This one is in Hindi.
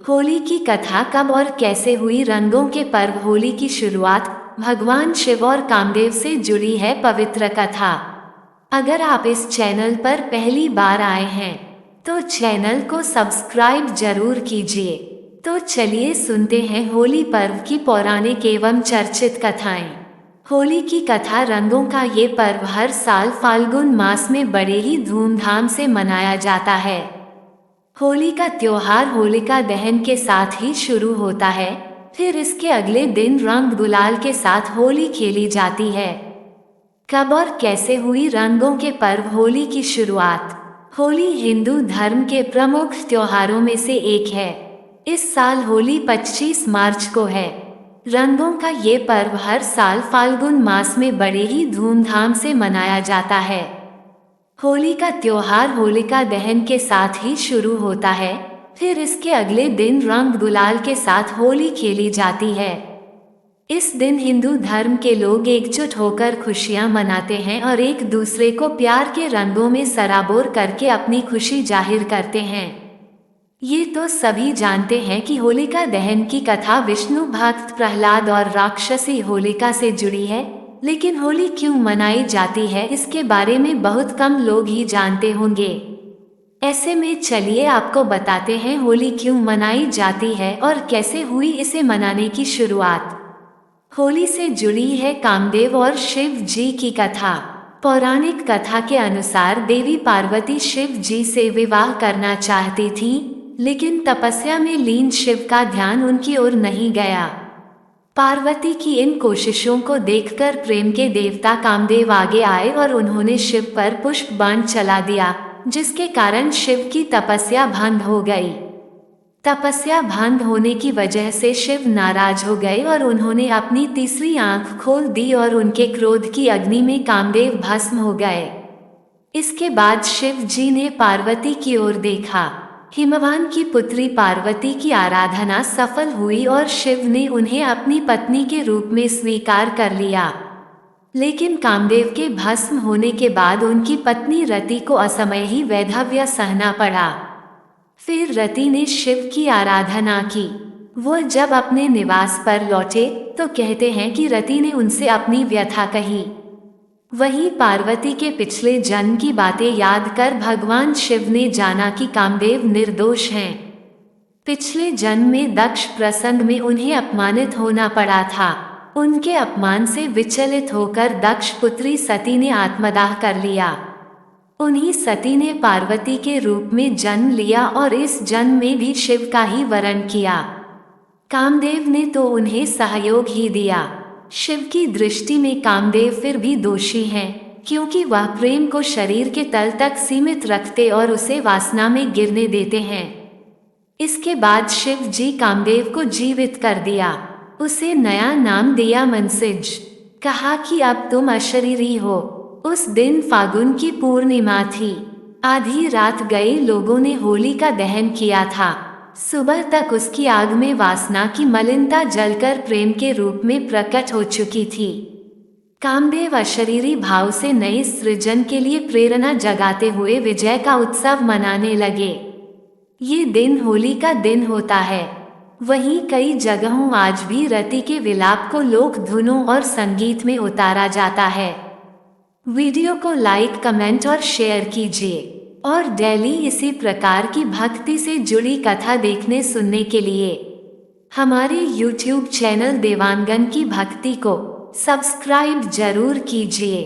होली की कथा कब और कैसे हुई? रंगों के पर्व होली की शुरुआत भगवान शिव और कामदेव से जुड़ी है पवित्र कथा। अगर आप इस चैनल पर पहली बार आए हैं तो चैनल को सब्सक्राइब जरूर कीजिए। तो चलिए सुनते हैं होली पर्व की पौराणिक एवं चर्चित कथाएं। होली की कथा। रंगों का ये पर्व हर साल फाल्गुन मास में बड़े ही धूमधाम से मनाया जाता है। होली का त्योहार होलिका दहन के साथ ही शुरू होता है, फिर इसके अगले दिन रंग गुलाल के साथ होली खेली जाती है। कब और कैसे हुई रंगों के पर्व होली की शुरुआत? होली हिंदू धर्म के प्रमुख त्योहारों में से एक है। इस साल होली 25 मार्च को है। रंगों का ये पर्व हर साल फाल्गुन मास में बड़े ही धूमधाम से मनाया जाता है। होली का त्योहार होलिका दहन के साथ ही शुरू होता है, फिर इसके अगले दिन रंग गुलाल के साथ होली खेली जाती है। इस दिन हिंदू धर्म के लोग एकजुट होकर खुशियां मनाते हैं और एक दूसरे को प्यार के रंगों में सराबोर करके अपनी खुशी जाहिर करते हैं। ये तो सभी जानते हैं कि होलिका दहन की कथा विष्णु भक्त प्रहलाद और राक्षसी होलिका से जुड़ी है, लेकिन होली क्यों मनाई जाती है इसके बारे में बहुत कम लोग ही जानते होंगे। ऐसे में चलिए आपको बताते हैं होली क्यों मनाई जाती है और कैसे हुई इसे मनाने की शुरुआत। होली से जुड़ी है कामदेव और शिव जी की कथा। पौराणिक कथा के अनुसार देवी पार्वती शिव जी से विवाह करना चाहती थी, लेकिन तपस्या में लीन शिव का ध्यान उनकी ओर नहीं गया। पार्वती की इन कोशिशों को देखकर प्रेम के देवता कामदेव आगे आए और उन्होंने शिव पर पुष्प बाण चला दिया, जिसके कारण शिव की तपस्या भंग हो गई। तपस्या भंग होने की वजह से शिव नाराज हो गए और उन्होंने अपनी तीसरी आंख खोल दी और उनके क्रोध की अग्नि में कामदेव भस्म हो गए। इसके बाद शिव जी ने पार्वती की ओर देखा। हिमवान की पुत्री पार्वती की आराधना सफल हुई और शिव ने उन्हें अपनी पत्नी के रूप में स्वीकार कर लिया। लेकिन कामदेव के भस्म होने के बाद उनकी पत्नी रति को असमय ही वैधव्य सहना पड़ा। फिर रति ने शिव की आराधना की। वो जब अपने निवास पर लौटे तो कहते हैं कि रति ने उनसे अपनी व्यथा कही। वहीं पार्वती के पिछले जन्म की बातें याद कर भगवान शिव ने जाना कि कामदेव निर्दोष हैं। पिछले जन्म में दक्ष प्रसंग में उन्हें अपमानित होना पड़ा था। उनके अपमान से विचलित होकर दक्ष पुत्री सती ने आत्मदाह कर लिया। उन्हीं सती ने पार्वती के रूप में जन्म लिया और इस जन्म में भी शिव का ही वरण किया। कामदेव ने तो उन्हें सहयोग ही दिया। शिव की दृष्टि में कामदेव फिर भी दोषी हैं, क्योंकि वह प्रेम को शरीर के तल तक सीमित रखते और उसे वासना में गिरने देते हैं। इसके बाद शिव जी कामदेव को जीवित कर दिया। उसे नया नाम दिया मनसिज। कहा कि अब तुम अशरीरी हो। उस दिन फागुन की पूर्णिमा थी। आधी रात गए लोगों ने होली का दहन किया था। सुबह तक उसकी आग में वासना की मलिनता जलकर प्रेम के रूप में प्रकट हो चुकी थी। कामदेव अशरीरी भाव से नए सृजन के लिए प्रेरणा जगाते हुए विजय का उत्सव मनाने लगे। ये दिन होली का दिन होता है। वहीं कई जगहों आज भी रति के विलाप को लोक धुनों और संगीत में उतारा जाता है। वीडियो को लाइक, कमेंट और शेयर कीजिए और डेली इसी प्रकार की भक्ति से जुड़ी कथा देखने सुनने के लिए हमारे YouTube चैनल देवांगन की भक्ति को सब्सक्राइब जरूर कीजिए।